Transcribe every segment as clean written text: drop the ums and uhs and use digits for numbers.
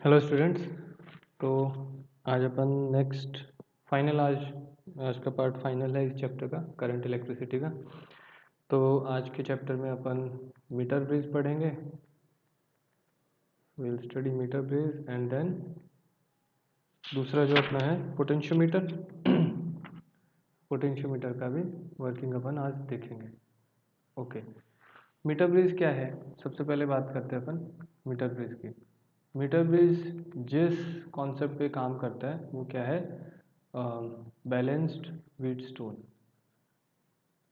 Hello students. तो आज अपन next final आज का पार्ट फाइनल है इस चैप्टर का, करंट इलेक्ट्रिसिटी का। तो आज के चैप्टर में अपन मीटर ब्रिज पढ़ेंगे। Will study metre bridge and then दूसरा जो अपना है पोटेंशियोमीटर। पोटेंशियोमीटर का भी वर्किंग अपन आज देखेंगे। ओके, मीटर ब्रिज क्या है? सबसे पहले बात करते हैं अपन मीटर ब्रिज की। मीटर ब्रिज जिस कॉन्सेप्ट पे काम करता है वो क्या है? Balanced Wheatstone.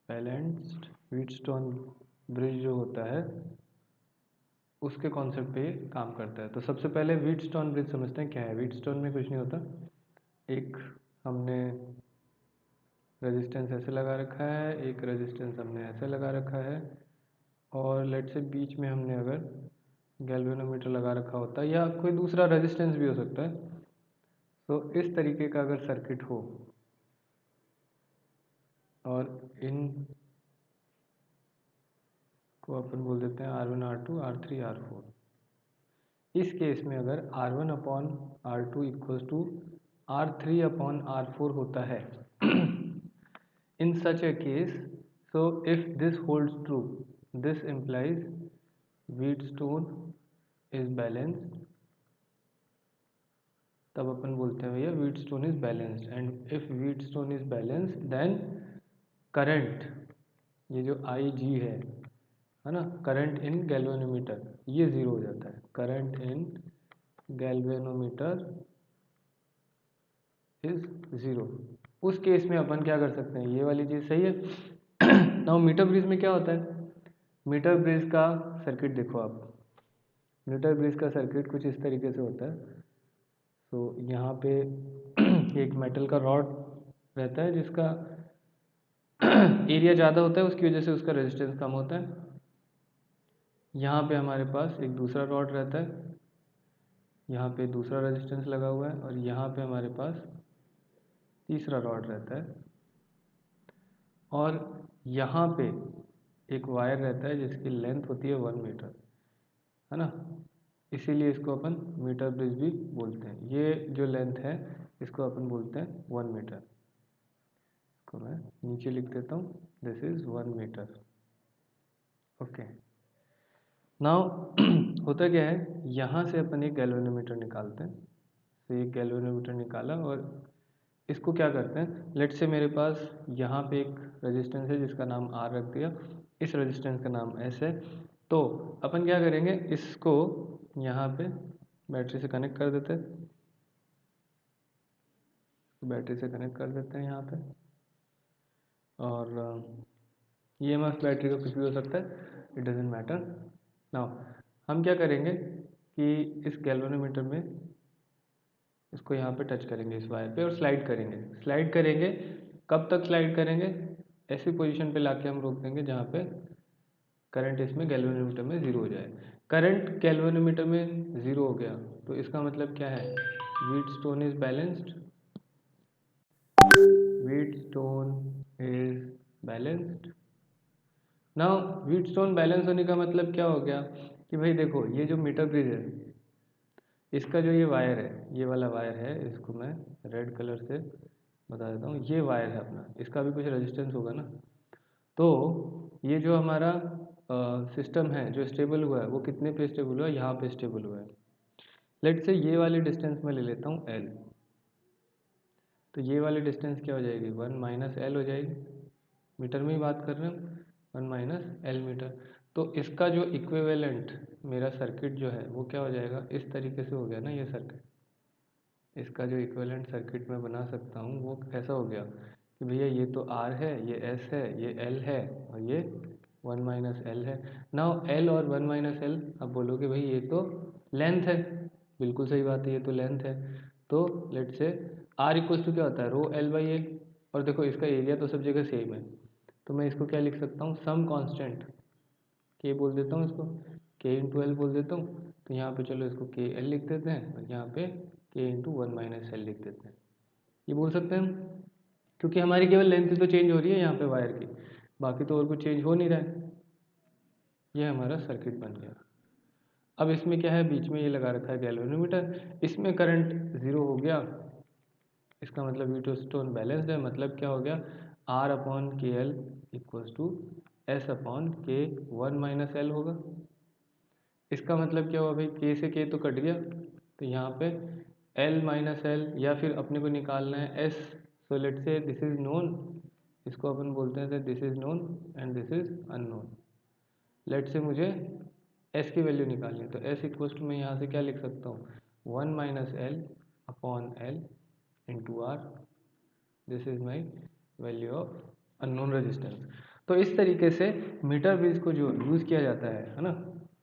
Balanced Wheatstone bridge जो होता है उसके कॉन्सेप्ट पे काम करता है। तो सबसे पहले व्हीटस्टोन ब्रिज समझते हैं क्या है। व्हीटस्टोन में कुछ नहीं होता, एक हमने रेजिस्टेंस ऐसे लगा रखा है, एक रेजिस्टेंस हमने ऐसे लगा रखा है, और लेट से बीच में हमने अगर गैल्वेनोमीटर लगा रखा होता है या कोई दूसरा रेजिस्टेंस भी हो सकता है। तो इस तरीके का अगर सर्किट हो और इन को अपन बोल देते हैं R1 R2 R3 R4। इस केस में अगर R1 upon R2 equals to R3 upon R4 होता है in such a case, so if this holds true, this implies Wheatstone is balanced. तब अपन बोलते हैं भैया Wheatstone is balanced, and if Wheatstone is balanced then current, ये जो I G है ना, करंट इन गैल्वेनोमीटर, ये ज़ीरो हो जाता है। Current in galvanometer is zero. उस केस में अपन क्या कर सकते हैं, ये वाली चीज़ सही है। नाउ मीटर ब्रिज में क्या होता है? मीटर ब्रिज का सर्किट देखो आप। मीटर ब्रिज का सर्किट कुछ इस तरीके से होता है। तो यहाँ पे एक मेटल का रॉड रहता है जिसका एरिया ज़्यादा होता है, उसकी वजह से उसका रेजिस्टेंस कम होता है। यहाँ पे हमारे पास एक दूसरा रॉड रहता है, यहाँ पे दूसरा रेजिस्टेंस लगा हुआ है, और यहाँ पे हमारे पास तीसरा रॉड रहता है, और यहाँ पे एक वायर रहता है जिसकी लेंथ होती है 1 मीटर, है ना। इसीलिए इसको अपन मीटर ब्रिज भी बोलते हैं। ये जो लेंथ है इसको अपन बोलते हैं 1 मीटर। इसको मैं नीचे लिख देता हूँ, this is 1 metre. Okay, now होता क्या है, यहाँ से अपन एक गैल्वेनोमीटर निकालते हैं। तो एक गैल्वेनोमीटर निकाला और इसको क्या करते हैं, लेट से मेरे पास यहाँ पे एक रेजिस्टेंस है जिसका नाम R रख दिया, इस रेजिस्टेंस का नाम S है। तो अपन क्या करेंगे, इसको यहाँ पे बैटरी से कनेक्ट कर देते हैं। बैटरी से कनेक्ट कर देते हैं यहाँ पे, और EMF बैटरी का कुछ भी हो सकता है, इट डजेंट मैटर। नाउ हम क्या करेंगे कि इस गैल्वेनोमीटर में इसको यहाँ पे टच करेंगे, इस वायर पे, और स्लाइड करेंगे। स्लाइड करेंगे, कब तक स्लाइड करेंगे? ऐसी पोजीशन पे लाके हम रोक देंगे जहाँ पे करंट इसमें गैल्वेनोमीटर में ज़ीरो हो जाए। करंट गैल्वेनोमीटर में ज़ीरो हो गया तो इसका मतलब क्या है, Wheatstone is balanced. Wheatstone is balanced. Now Wheatstone balance होने का मतलब क्या हो गया कि भाई देखो, ये जो मीटर ब्रिज है इसका जो ये वायर है, ये वाला वायर है, इसको मैं रेड कलर से बता देता हूँ। ये वायर है अपना, इसका भी कुछ रेजिस्टेंस होगा ना। तो ये जो हमारा सिस्टम है जो स्टेबल हुआ है वो कितने पे स्टेबल हुआ है? यहाँ पे स्टेबल हुआ है। लेट से ये वाली डिस्टेंस मैं ले लेता हूँ L। तो ये वाली डिस्टेंस क्या हो जाएगी, 1 माइनस L हो जाएगी। मीटर में ही बात कर रहे हैं हम, 1 माइनस L मीटर। तो इसका जो इक्विवेलेंट मेरा सर्किट जो है वो क्या हो जाएगा, इस तरीके से हो गया ना ये सर्किट। इसका जो इक्विवेलेंट सर्किट मैं बना सकता हूँ वो ऐसा हो गया कि भैया ये तो R है, ये S है, ये L है, और ये 1 माइनस L है। नाउ L और 1 माइनस L, अब बोलोगे भाई ये तो लेंथ है। बिल्कुल सही बात है, ये तो लेंथ है। तो लेट से R इक्वल्स टू क्या होता है, रो L बाई ए। और देखो इसका एरिया तो सब जगह सेम है, तो मैं इसको क्या लिख सकता हूँ, सम कांस्टेंट K बोल देता हूँ इसको, K इंटू एल बोल देता हूँ। तो यहाँ पे चलो इसको के एल लिख देते हैं, और यहाँ पे K इंटू 1 माइनस एल लिख देते हैं। ये बोल सकते हैं हम, क्योंकि हमारी केवल लेंथ तो चेंज हो रही है यहाँ पे वायर की, बाकी तो और कुछ चेंज हो नहीं रहा है। ये हमारा सर्किट बन गया। अब इसमें क्या है, बीच में ये लगा रखा है गैल्वेनोमीटर, इसमें करंट 0 हो गया, इसका मतलब व्हीटस्टोन बैलेंस्ड है। मतलब क्या हो गया, R upon K L equals to S upon K 1 - L होगा। इसका मतलब क्या हुआ भाई, K से K तो कट गया, तो यहाँ पे L - L, या फिर अपने को निकालना है S। So let's say this is known, इसको अपन बोलते हैं this is known and this is unknown. Let's say मुझे S की वैल्यू निकालनी है, तो S इक्वल्स टू मैं यहाँ से क्या लिख सकता हूँ, 1 - L upon L into R, this is my value of unknown resistance. तो इस तरीके से मीटर ब्रिज को जो यूज़ किया जाता है ना,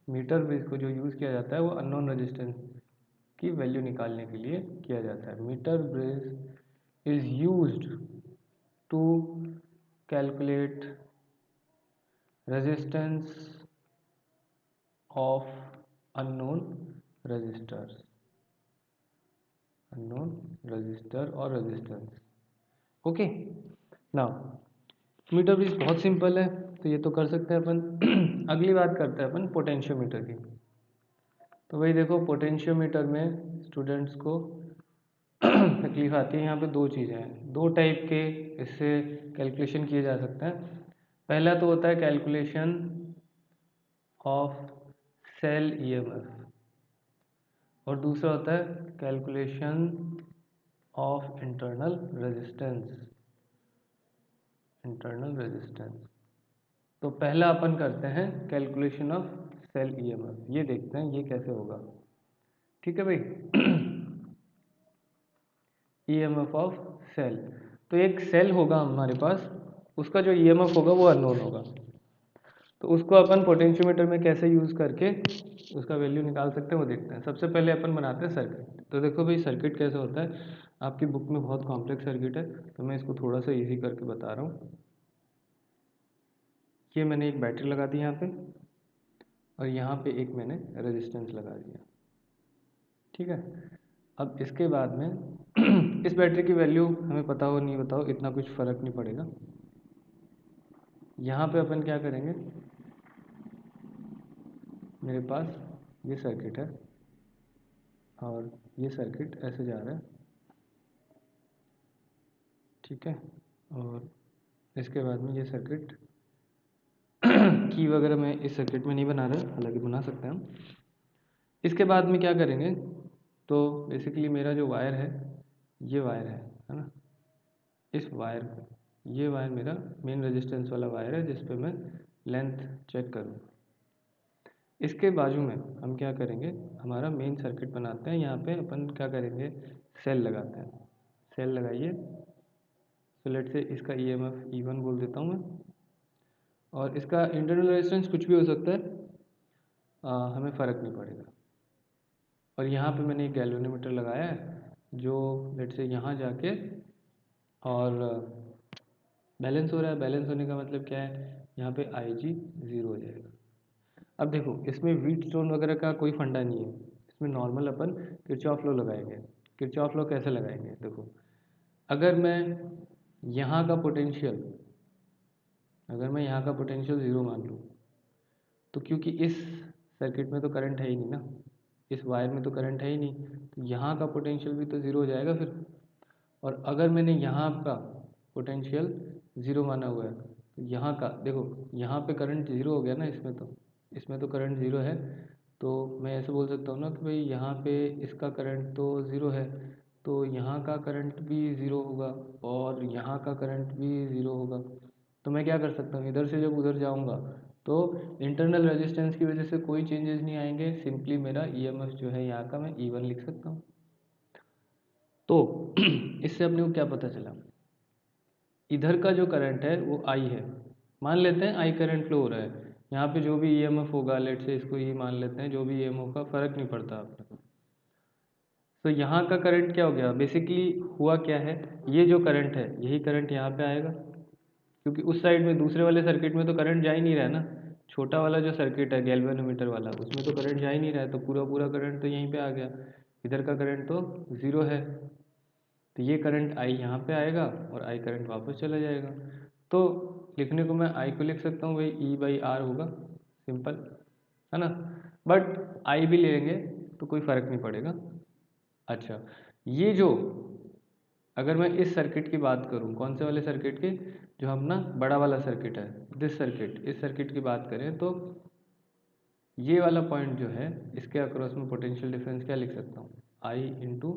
मीटर ब्रिज को जो यूज़ किया जाता है वो अननोन रेजिस्टेंस की वैल्यू निकालने के लिए किया जाता है। Metre bridge is used to calculate resistance of unknown registers, unknown register और resistance. Okay, now metre bridge बहुत सिंपल है, तो ये तो कर सकते हैं अपन। अगली बात करते हैं अपन पोटेंशियोमीटर की। तो भाई देखो, पोटेंशियोमीटर में स्टूडेंट्स को तकलीफ आती है। यहाँ पे दो चीज़ें हैं, दो टाइप के इससे कैलकुलेशन किए जा सकते हैं। पहला तो होता है कैलकुलेशन ऑफ सेल ईएमएफ, और दूसरा होता है calculation of internal resistance, internal resistance. तो पहला अपन करते हैं कैलकुलेशन ऑफ सेल ईएमएफ, ये देखते हैं ये कैसे होगा। ठीक है भाई। ईएमएफ ऑफ सेल, तो एक सेल होगा हमारे पास, उसका जो ईएमएफ होगा वो अननोन होगा। तो उसको अपन पोटेंशियोमीटर में कैसे यूज़ करके उसका वैल्यू निकाल सकते हैं वो देखते हैं। सबसे पहले अपन बनाते हैं सर्किट। तो देखो भाई, सर्किट कैसे होता है, आपकी बुक में बहुत कॉम्प्लेक्स सर्किट है, तो मैं इसको थोड़ा सा इजी करके बता रहा हूँ। ये मैंने एक बैटरी लगा दी यहाँ पे, और यहाँ पे एक मैंने रेजिस्टेंस लगा दिया। ठीक है, अब इसके बाद में इस बैटरी की वैल्यू हमें पता हो नहीं बताओ, इतना कुछ फ़र्क नहीं पड़ेगा। यहाँ पे अपन क्या करेंगे, मेरे पास ये सर्किट है और ये सर्किट ऐसे जा रहा है, ठीक है। और इसके बाद में ये सर्किट की वगैरह मैं इस सर्किट में नहीं बना रहा, हालांकि बना सकते हैं हम। इसके बाद में क्या करेंगे, तो बेसिकली मेरा जो वायर है, ये वायर है ना, इस वायर को, ये वायर मेरा मेन रेजिस्टेंस वाला वायर है जिस पे मैं लेंथ चेक करूँ। इसके बाजू में हम क्या करेंगे, हमारा मेन सर्किट बनाते हैं। यहाँ पे अपन क्या करेंगे, सेल लगाते हैं। सेल लगाइए, तो लेट से इसका ईएमएफ E1 बोल देता हूँ मैं, और इसका इंटरनल रेजिस्टेंस कुछ भी हो सकता है, हमें फ़र्क नहीं पड़ेगा। और यहाँ पे मैंने एक गैल्वेनोमीटर लगाया है जो लेट से यहाँ जाके और बैलेंस हो रहा है। बैलेंस होने का मतलब क्या है, यहाँ पे IG 0 हो जाएगा। अब देखो, इसमें व्हीटस्टोन वगैरह का कोई फंडा नहीं है, इसमें नॉर्मल अपन किरचॉफ लॉ लगाएंगे। किरचॉफ लॉ कैसे लगाएंगे, देखो, अगर मैं यहाँ का पोटेंशियल, अगर मैं यहाँ का पोटेंशियल 0 मान लूँ, तो क्योंकि इस सर्किट में तो करंट है ही नहीं ना, इस वायर में तो करंट है ही नहीं, तो यहाँ का पोटेंशियल भी तो 0 हो जाएगा फिर। और अगर मैंने यहाँ का पोटेंशियल 0 माना हुआ है, तो यहाँ का देखो, यहाँ पे करंट 0 हो गया ना, इसमें तो करंट 0 है। तो मैं ऐसे बोल सकता हूँ ना कि भाई यहाँ पे इसका करंट तो 0 है, तो यहाँ का करंट भी 0 होगा और यहाँ का करंट भी 0 होगा। तो मैं क्या कर सकता हूँ, इधर से जब उधर जाऊँगा तो इंटरनल रेजिस्टेंस की वजह से कोई चेंजेस नहीं आएंगे, सिंपली मेरा ईएमएफ जो है यहाँ का मैं E1 लिख सकता हूँ। तो इससे अपने को क्या पता चला, इधर का जो करंट है वो I है, मान लेते हैं I करंट फ्लो हो रहा है। यहाँ पे जो भी EMF होगा, लेट से इसको ये मान लेते हैं, जो भी EMF का फ़र्क नहीं पड़ता अपने को। तो यहाँ का करंट क्या हो गया, बेसिकली हुआ क्या है, ये जो करंट है यही करंट यहाँ पे आएगा, क्योंकि उस साइड में दूसरे वाले सर्किट में तो करंट जा ही नहीं रहा है ना। छोटा वाला जो सर्किट है गैल्वेनोमीटर वाला, उसमें तो करंट जा ही नहीं रहा है, तो पूरा पूरा करंट तो यहीं पे आ गया। इधर का करंट तो 0 है, तो ये करंट I यहाँ पे आएगा और I करंट वापस चला जाएगा। तो लिखने को मैं I को लिख सकता हूँ भाई E/R होगा, सिंपल। है ना, बट आई भी लेंगे तो कोई फ़र्क नहीं पड़ेगा। अच्छा, ये जो अगर मैं इस सर्किट की बात करूं, कौन से वाले सर्किट की, जो अपना बड़ा वाला सर्किट है, दिस सर्किट, इस सर्किट की बात करें तो ये वाला पॉइंट जो है, इसके अक्रॉस में पोटेंशियल डिफरेंस क्या लिख सकता हूँ, आई इंटू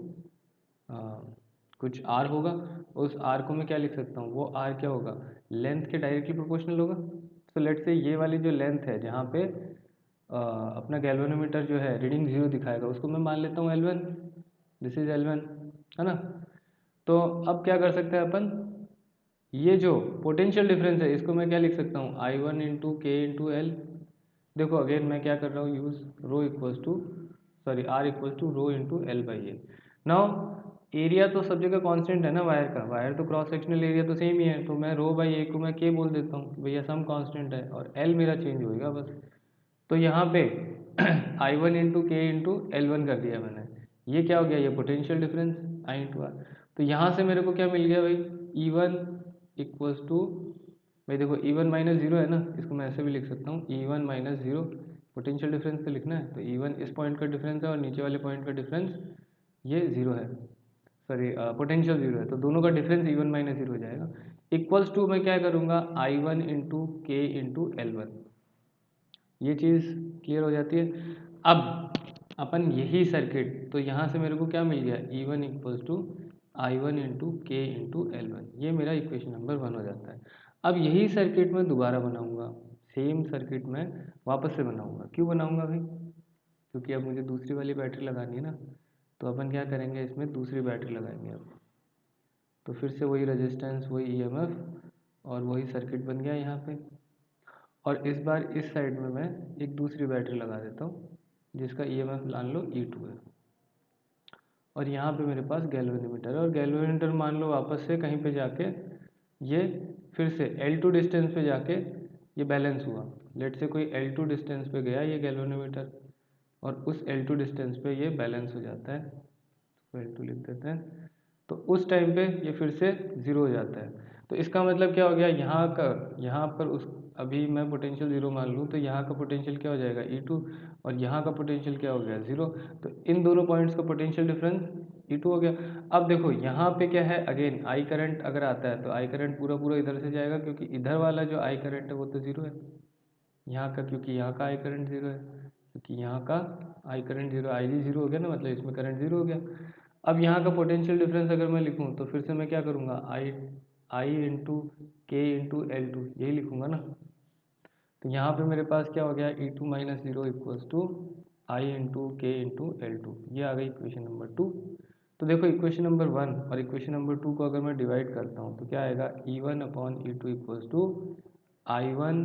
कुछ आर होगा। उस आर को मैं क्या लिख सकता हूँ, वो आर क्या होगा, लेंथ के डायरेक्टली प्रोपोर्शनल होगा। तो लेट्स से ये वाली जो लेंथ है जहाँ पे अपना गैल्वेनोमीटर जो है रीडिंग 0 दिखाएगा, उसको मैं मान लेता हूँ L1, दिस इज L1, है ना। तो अब क्या कर सकते हैं अपन, ये जो पोटेंशियल डिफरेंस है इसको मैं क्या लिख सकता हूँ, I one into K into L. देखो अगेन मैं क्या कर रहा हूँ, use rho equals to, sorry R equals to rho into L by A. Now area तो सब जगह कांस्टेंट है ना वायर का, वायर तो क्रॉस सेक्शनल एरिया तो सेम ही है, तो मैं रो बाई ए को मैं के बोल देता हूँ, भैया सम कांस्टेंट है और एल मेरा चेंज होएगा बस। तो यहाँ पे I one into K into L one कर दिया मैंने, ये क्या हो गया, ये potential difference I into R. तो यहाँ से मेरे को क्या मिल गया भाई, ई वन इक्वल्स टू, भाई देखो ई वन माइनस जीरो है ना, इसको मैं ऐसे भी लिख सकता हूँ, E one minus zero, potential difference तो लिखना है, तो ई वन इस पॉइंट का डिफरेंस है और नीचे वाले पॉइंट का डिफरेंस ये जीरो है, सॉरी पोटेंशियल जीरो है, तो दोनों का difference E one minus zero हो जाएगा। इक्वल्स टू मैं क्या करूँगा, आई one into K into L one, ये चीज़ क्लियर हो जाती है। अब अपन यही सर्किट, तो यहाँ से मेरे को क्या मिल गया, E one equals to I one into K into L one, ये मेरा इक्वेशन नंबर 1 हो जाता है। अब यही सर्किट मैं दोबारा बनाऊंगा, सेम सर्किट मैं वापस से बनाऊंगा। क्यों बनाऊंगा भाई, क्योंकि अब मुझे दूसरी वाली बैटरी लगानी है ना, तो अपन क्या करेंगे, इसमें दूसरी बैटरी लगाएंगे अब। तो फिर से वही रेजिस्टेंस, वही ईएमएफ और वही सर्किट बन गया यहाँ पे। और इस बार इस साइड में मैं एक दूसरी बैटरी लगा देता हूँ जिसका ईएमएफ मान लो E2 है, और यहाँ पे मेरे पास गैल्वेनोमीटर है, और गैल्वेनोमीटर मान लो वापस से कहीं पे जाके ये फिर से L2 डिस्टेंस पे जाके ये बैलेंस हुआ। लेट से कोई L2 डिस्टेंस पे गया ये गैल्वेनोमीटर, और उस L2 डिस्टेंस पे ये बैलेंस हो जाता है, तो L2 लिख देते हैं। तो उस टाइम पे ये फिर से ज़ीरो हो जाता है। तो इसका मतलब क्या हो गया, यहाँ पर उस अभी मैं पोटेंशियल ज़ीरो मान लूँ तो यहाँ का पोटेंशियल क्या हो जाएगा E2, और यहाँ का पोटेंशियल क्या हो गया ज़ीरो। तो इन दोनों पॉइंट्स का पोटेंशियल डिफरेंस E2 हो गया। अब देखो यहाँ पे क्या है, अगेन आई करंट अगर आता है तो आई करंट पूरा पूरा इधर से जाएगा, क्योंकि इधर वाला जो आई करंट है वो तो ज़ीरो है यहाँ का, क्योंकि यहाँ का आई करंट ज़ीरो है, क्योंकि यहाँ का I current zero, I G zero हो गया ना, मतलब इसमें करंट ज़ीरो हो गया। अब यहाँ का पोटेंशियल डिफरेंस अगर मैं लिखूँ तो फिर से मैं क्या करूँगा, आई आई into K into L to, यही लिखूँगा ना। तो यहाँ पे मेरे पास क्या हो गया, E two minus zero equals to I into K into L two, ये आ गई इक्वेशन नंबर 2। तो देखो इक्वेशन नंबर 1 और इक्वेशन नंबर 2 को अगर मैं डिवाइड करता हूँ तो क्या आएगा, E one upon E two equals to I one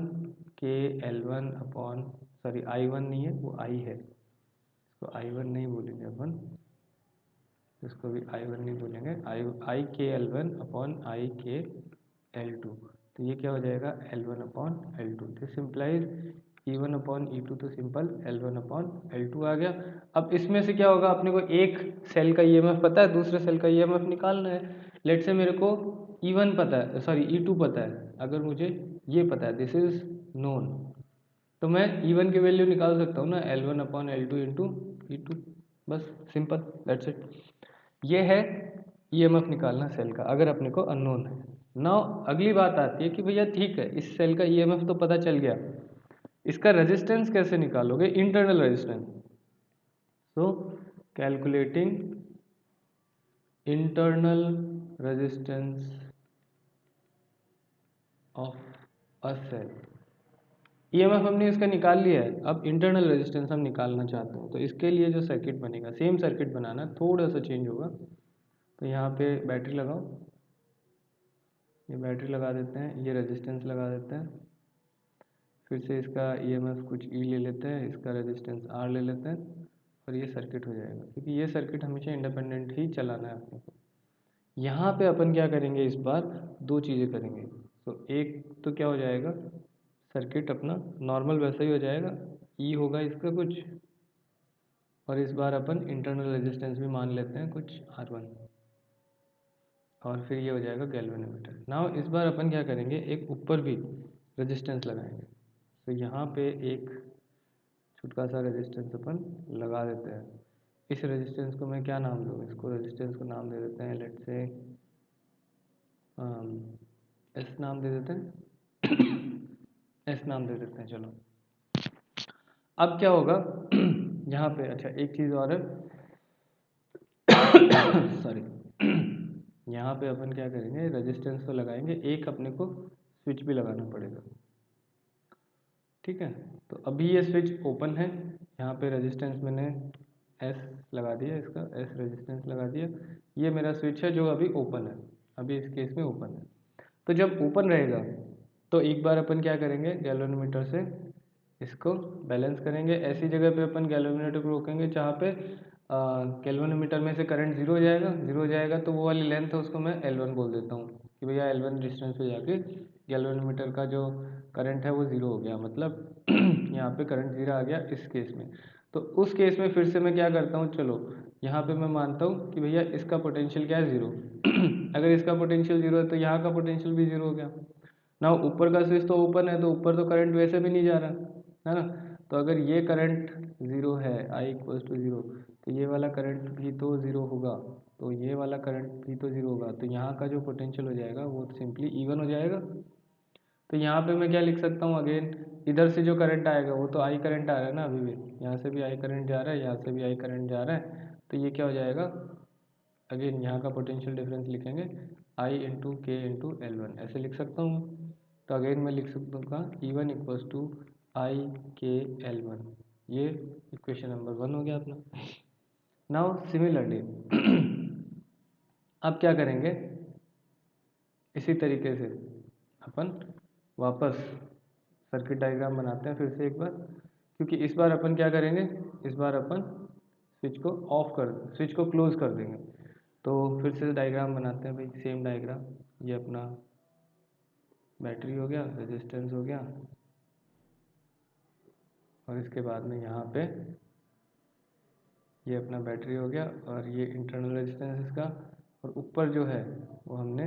K L one upon, sorry I one नहीं है वो आई है, इसको आई वन नहीं बोलेंगे अपन, इसको भी आई वन नहीं बोलेंगे, आई आई के एल वन अपॉन आई के एल टू। तो ये क्या हो जाएगा, L one upon L two, this implies E one upon E two, तो simple L one upon L two आ गया। अब इसमें से क्या होगा, अपने को एक सेल का ईएमएफ पता है, दूसरे सेल का ईएमएफ निकालना है। लेट से मेरे को ई वन पता है, सॉरी ई टू पता है, अगर मुझे ये पता है, दिस इज नोन, तो मैं ई वन की वैल्यू निकाल सकता हूँ ना, L one upon L two into E two, बस सिंपल दैट्स इट। ये है ईएमएफ निकालना सेल का, अगर अपने को अननोन है। नाउ अगली बात आती है कि भैया ठीक है, इस सेल का ईएमएफ तो पता चल गया, इसका रेजिस्टेंस कैसे निकालोगे, internal resistance. So calculating internal resistance of a cell. EMF हमने इसका निकाल लिया है, अब इंटरनल रेजिस्टेंस हम निकालना चाहते हैं, तो इसके लिए जो सर्किट बनेगा, सेम सर्किट बनाना, थोड़ा सा चेंज होगा। तो यहाँ पे बैटरी लगाओ, ये बैटरी लगा देते हैं, ये रेजिस्टेंस लगा देते हैं, फिर से इसका ईएमएफ कुछ ई ले लेते हैं, इसका रेजिस्टेंस आर ले लेते हैं, और ये सर्किट हो जाएगा, क्योंकि ये सर्किट हमेशा इंडिपेंडेंट ही चलाना है अपने को। यहाँ पे अपन क्या करेंगे, इस बार दो चीज़ें करेंगे। तो एक तो क्या हो जाएगा, सर्किट अपना नॉर्मल वैसा ही हो जाएगा, ई होगा इसका कुछ, और इस बार अपन इंटरनल रेजिस्टेंस भी मान लेते हैं कुछ R1, और फिर ये हो जाएगा गैल्वेनोमीटर। नाउ इस बार अपन क्या करेंगे, एक ऊपर भी रेजिस्टेंस लगाएंगे। तो यहाँ पे एक छोटा सा रेजिस्टेंस अपन लगा देते हैं। इस रेजिस्टेंस को मैं क्या नाम दूँ, इसको रेजिस्टेंस को नाम दे देते हैं, लेट्स से एस नाम दे देते हैं एस नाम दे देते हैं। चलो अब क्या होगा यहाँ पे, अच्छा एक चीज़ और है सॉरी यहाँ पे अपन क्या करेंगे, रेजिस्टेंस तो लगाएंगे, एक अपने को स्विच भी लगाना पड़ेगा, ठीक है। तो अभी ये स्विच ओपन है, यहाँ पे रेजिस्टेंस मैंने एस लगा दिया, इसका एस रेजिस्टेंस लगा दिया। ये मेरा स्विच है जो अभी ओपन है, अभी इस केस में ओपन है। तो जब ओपन रहेगा तो एक बार अपन क्या करेंगे, गैल्वेनोमीटर से इसको बैलेंस करेंगे। ऐसी जगह पे अपन गैल्वेनोमीटर को रोकेंगे जहाँ पे गैल्वेनोमीटर में से करंट जीरो हो जाएगा, तो वो वाली लेंथ है उसको मैं L1 बोल देता हूँ कि भैया L1 डिस्टेंस पे जाके गैल्वेनोमीटर का जो करंट है वो ज़ीरो हो गया, मतलब यहाँ पे करंट ज़ीरो आ गया इस केस में। तो उस केस में फिर से मैं क्या करता हूँ, चलो यहाँ पे मैं मानता हूँ कि भैया इसका पोटेंशियल क्या है, ज़ीरो अगर इसका पोटेंशियल ज़ीरो है तो यहाँ का पोटेंशियल भी ज़ीरो हो गया ना। ऊपर का स्विच तो ओपन है, तो ऊपर तो करंट वैसे भी नहीं जा रहा है ना। तो अगर ये करंट ज़ीरो है, आई इक्वल्स टू ज़ीरो, तो ये वाला करंट भी तो ज़ीरो होगा, तो ये वाला करंट भी तो ज़ीरो होगा, तो यहाँ का जो पोटेंशियल हो जाएगा वो सिंपली इवन हो जाएगा। तो यहाँ पे मैं क्या लिख सकता हूँ, अगेन इधर से जो करंट आएगा वो तो आई करंट आ रहा है ना, अभी भी यहाँ से भी आई करंट जा रहा है, यहाँ से भी आई करंट जा रहा है, तो ये क्या हो जाएगा, अगेन यहाँ का पोटेंशियल डिफरेंस लिखेंगे आई इंटू के इंटू L1, ऐसे लिख सकता हूँ। तो अगेन मैं लिख सकता हूँ E1 equals to I K L1, ये इक्वेशन नंबर 1 हो गया अपना। नाउ सिमिलरली अब क्या करेंगे, इसी तरीके से अपन वापस सर्किट डायग्राम बनाते हैं फिर से एक बार, क्योंकि इस बार अपन क्या करेंगे, इस बार अपन स्विच को क्लोज कर देंगे। तो फिर से डायग्राम बनाते हैं भाई, सेम डायग्राम, ये अपना बैटरी हो गया, रेजिस्टेंस हो गया, और इसके बाद में यहाँ पे ये अपना बैटरी हो गया, और ये इंटरनल रेजिस्टेंस इसका, और ऊपर जो है वो हमने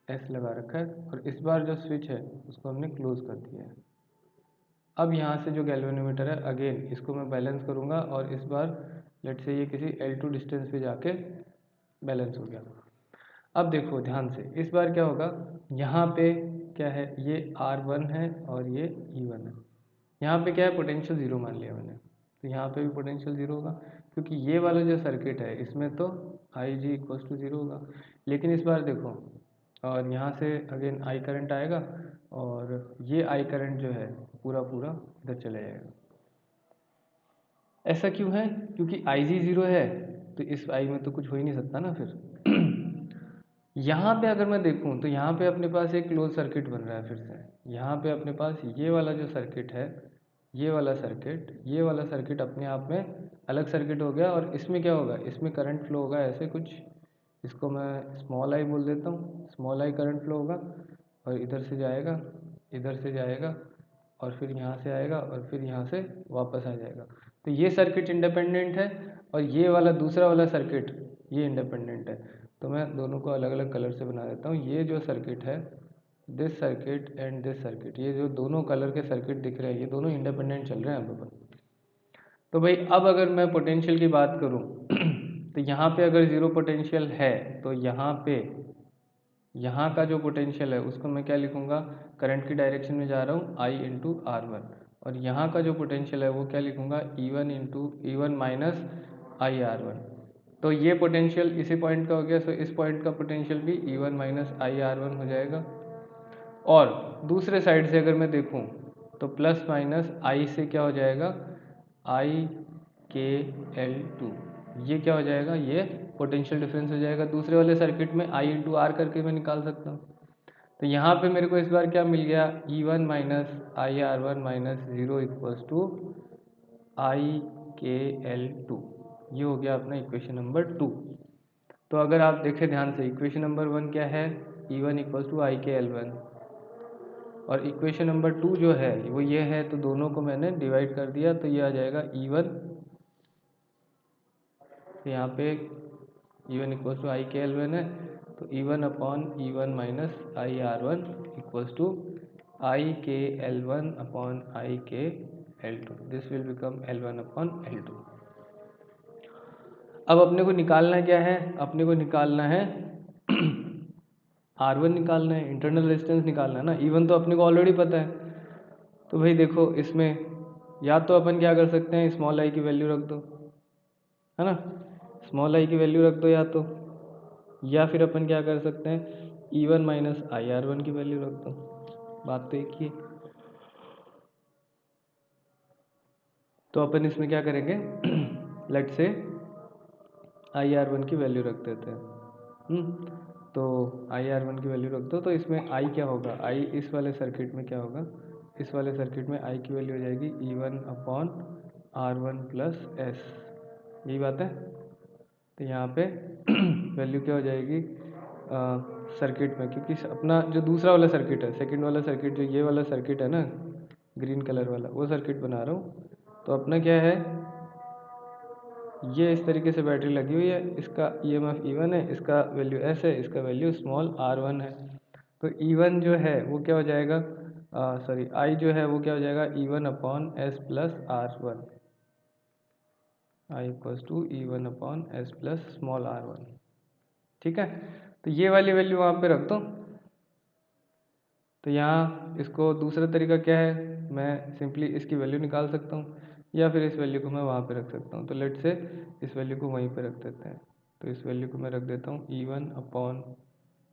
एस लगा रखा है, और इस बार जो स्विच है उसको हमने क्लोज कर दिया है। अब यहाँ से जो गैल्वेनोमीटर है, अगेन इसको मैं बैलेंस करूँगा, और इस बार लेट से ये किसी L2 डिस्टेंस पे जाके बैलेंस हो गया। अब देखो ध्यान से, इस बार क्या होगा, यहाँ पे क्या है, ये R1 है और ये E1 है। यहाँ पे क्या है, पोटेंशियल ज़ीरो मान लिया मैंने, तो यहाँ पे भी पोटेंशियल ज़ीरो होगा, क्योंकि ये वाला जो सर्किट है इसमें तो आई जी इक्वल्स टू ज़ीरो होगा। लेकिन इस बार देखो, और यहाँ से अगेन आई करंट आएगा, और ये आई करंट जो है पूरा पूरा इधर चला जाएगा। ऐसा क्यों है, क्योंकि आई जी ज़ीरो है, तो इस आई में तो कुछ हो ही नहीं सकता ना फिर यहाँ पे अगर मैं देखूँ तो यहाँ पे अपने पास एक क्लोज सर्किट बन रहा है फिर से। यहाँ पे अपने पास ये वाला जो सर्किट है, ये वाला सर्किट अपने आप में अलग सर्किट हो गया, और इसमें क्या होगा, इसमें करंट फ्लो होगा ऐसे कुछ, इसको मैं स्मॉल आई बोल देता हूँ, स्मॉल आई करंट फ्लो होगा, और इधर से जाएगा, इधर से जाएगा, और फिर यहाँ से आएगा, और फिर यहाँ से वापस आ जाएगा। तो ये सर्किट इंडिपेंडेंट है, और ये वाला दूसरा वाला सर्किट ये इंडिपेंडेंट है। तो मैं दोनों को अलग अलग कलर से बना देता हूँ। ये जो सर्किट है, this circuit and this circuit, ये जो दोनों कलर के सर्किट दिख रहे हैं, ये दोनों इंडिपेंडेंट चल रहे हैं अब अपन। तो भाई अब अगर मैं पोटेंशियल की बात करूँ तो यहाँ पे अगर ज़ीरो पोटेंशियल है, तो यहाँ पे यहाँ का जो पोटेंशियल है उसको मैं क्या लिखूँगा, करंट की डायरेक्शन में जा रहा हूँ आई इंटू R1, और यहाँ का जो पोटेंशियल है वो क्या लिखूँगा, E1 माइनस आई R1। तो ये पोटेंशियल इसी पॉइंट का हो गया, तो इस पॉइंट का पोटेंशियल भी E1 माइनस आई R1 हो जाएगा। और दूसरे साइड से अगर मैं देखूँ तो प्लस माइनस आई से क्या हो जाएगा, आई के L2, ये क्या हो जाएगा, ये पोटेंशियल डिफरेंस हो जाएगा। दूसरे वाले सर्किट में आई इंटू आर करके मैं निकाल सकता हूँ। तो यहाँ पे मेरे को इस बार क्या मिल गया, E1 minus I R1 minus zero equals to I K L2, ये हो गया अपना इक्वेशन नंबर 2। तो अगर आप देखें ध्यान से, इक्वेशन नंबर 1 क्या है, E1 equals to I K L1, और इक्वेशन नंबर 2 जो है वो ये है, तो दोनों को मैंने डिवाइड कर दिया, तो ये आ जाएगा E1, तो यहाँ पे E1 equals to I K L1 है, तो E1 upon E1 minus I R1 equals to I K L1 upon I K L2, this will become L1 upon L2। अब अपने को निकालना क्या है, अपने को निकालना है R1 निकालना है, इंटरनल रेजिस्टेंस निकालना है ना। E1 तो अपने को ऑलरेडी पता है, तो भाई देखो इसमें या तो अपन क्या कर सकते हैं, स्मॉल आई की वैल्यू रख दो, है ना, स्मॉल आई की वैल्यू रख दो या फिर अपन क्या कर सकते हैं, E1 माइनस IR1 की वैल्यू रख दो। बात तो एक ही है। तो अपन इसमें क्या करेंगे लेट से IR1 की वैल्यू रख देते हैं। तो IR1 की वैल्यू रख दो, तो इसमें I क्या होगा, I इस वाले सर्किट में क्या होगा, इस वाले सर्किट में I की वैल्यू हो जाएगी E1 upon R1 plus S, यही बात है। तो यहाँ पे वैल्यू क्या हो जाएगी सर्किट में, क्योंकि अपना जो दूसरा वाला सर्किट है, सेकंड वाला सर्किट, जो ये वाला सर्किट है ना ग्रीन कलर वाला, वो सर्किट बना रहा हूँ। तो अपना क्या है, ये इस तरीके से बैटरी लगी हुई है, इसका EMF E1 है, इसका वैल्यू S है, इसका वैल्यू स्मॉल R1 है। तो E1 जो है वो क्या हो जाएगा, सॉरी I जो है वो क्या हो जाएगा, E1 upon S plus R1, I equals to E1 upon S plus small R1। ठीक है, तो ये वाली वैल्यू वहाँ पे रख दो। तो यहाँ इसको दूसरा तरीका क्या है, मैं सिंपली इसकी वैल्यू निकाल सकता हूँ, या फिर इस वैल्यू को मैं वहाँ पे रख सकता हूँ। तो लेट से इस वैल्यू को वहीं पे रख देते हैं। तो इस वैल्यू को मैं रख देता हूँ E1 अपॉन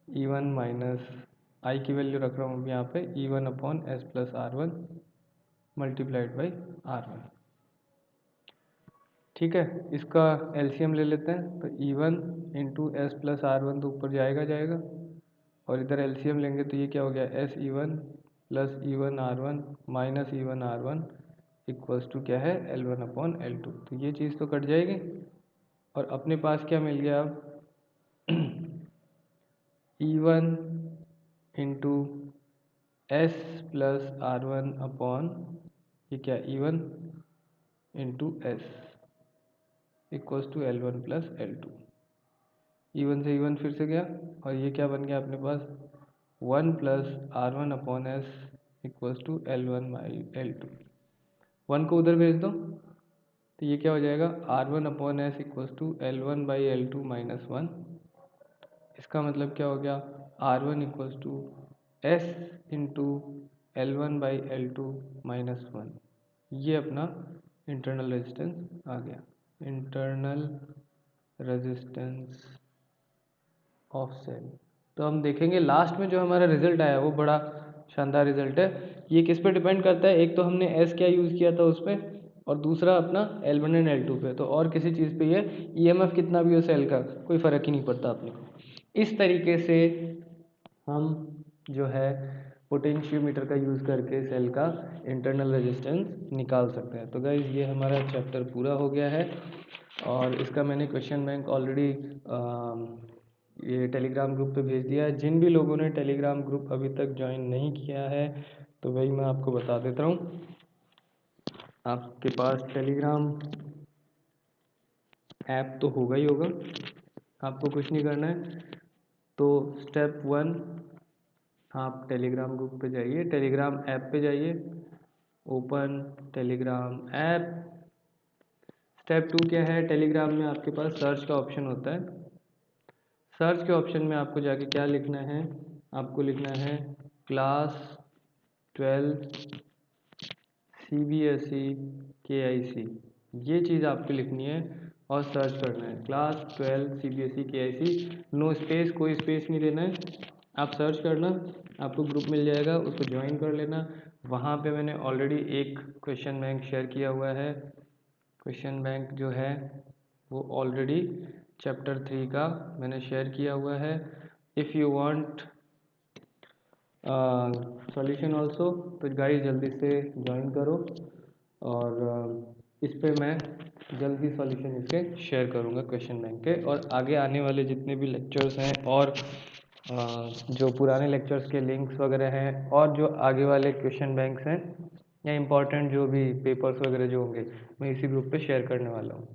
E1 माइनस आई की वैल्यू रख रहा हूँ यहाँ पे E1 upon S plus R1 multiplied by R1। ठीक है, इसका LCM ले लेते हैं। तो E1 into S plus R1 तो ऊपर जाएगा, और इधर LCM लेंगे तो ये क्या हो गया, SE1 plus E1 R1 minus E1 R1 equals to क्या है, L1 अपॉन L2। तो ये चीज़ तो कट जाएगी, और अपने पास क्या मिल गया अब E1 into S plus R1 upon ये क्या, E1 into S equals to L1 plus L2। E1 से E1 फिर से गया, और ये क्या बन गया अपने पास, 1 plus R1 upon S equals to L1 by L2। 1 को उधर भेज दो, तो ये क्या हो जाएगा, R1 upon S equals to L1 by L2 minus 1। इसका मतलब क्या हो गया, R1 equals to S into L1 by L2 minus 1। ये अपना इंटरनल रेजिस्टेंस आ गया, इंटरनल रेजिस्टेंस ऑफ सेल। तो हम देखेंगे लास्ट में जो हमारा रिजल्ट आया वो बड़ा शानदार रिजल्ट है। ये किस पे डिपेंड करता है, एक तो हमने S क्या यूज़ किया था उस पर, और दूसरा अपना L1 एंड L2 पे। तो और किसी चीज़ पे ये EMF कितना भी हो सेल का कोई फ़र्क ही नहीं पड़ता अपने को। इस तरीके से हम जो है पोटेंशियोमीटर का यूज़ करके सेल का इंटरनल रेजिस्टेंस निकाल सकते हैं। तो गाइज ये हमारा चैप्टर पूरा हो गया है, और इसका मैंने क्वेश्चन बैंक ऑलरेडी ये टेलीग्राम ग्रुप पे भेज दिया है। जिन भी लोगों ने टेलीग्राम ग्रुप अभी तक ज्वाइन नहीं किया है, तो वही मैं आपको बता देता हूँ। आपके पास टेलीग्राम ऐप तो होगा ही होगा, आपको कुछ नहीं करना है। तो स्टेप 1 आप टेलीग्राम ग्रुप पे जाइए, टेलीग्राम ऐप पे जाइए, ओपन टेलीग्राम ऐप। स्टेप 2 क्या है, टेलीग्राम में आपके पास सर्च का ऑप्शन होता है। सर्च के ऑप्शन में आपको जाके क्या लिखना है, आपको लिखना है क्लास 12 CBSE KIC, ये चीज़ आपको लिखनी है और सर्च करना है class 12 CBSE KIC, no space, कोई स्पेस नहीं देना है। आप सर्च करना, आपको ग्रुप मिल जाएगा, उसको ज्वाइन कर लेना। वहाँ पे मैंने ऑलरेडी एक क्वेश्चन बैंक शेयर किया हुआ है। क्वेश्चन बैंक जो है वो ऑलरेडी चैप्टर 3 का मैंने शेयर किया हुआ है। If you want solution also, तो गाइस जल्दी से ज्वाइन करो, और इस पे मैं जल्दी सॉल्यूशन इसके शेयर करूँगा क्वेश्चन बैंक के। और आगे आने वाले जितने भी लेक्चर्स हैं, और जो पुराने लेक्चर्स के लिंक्स वगैरह हैं, और जो आगे वाले क्वेश्चन बैंक्स हैं या इम्पोर्टेंट जो भी पेपर्स वगैरह जो होंगे, मैं इसी ग्रुप पे शेयर करने वाला हूँ।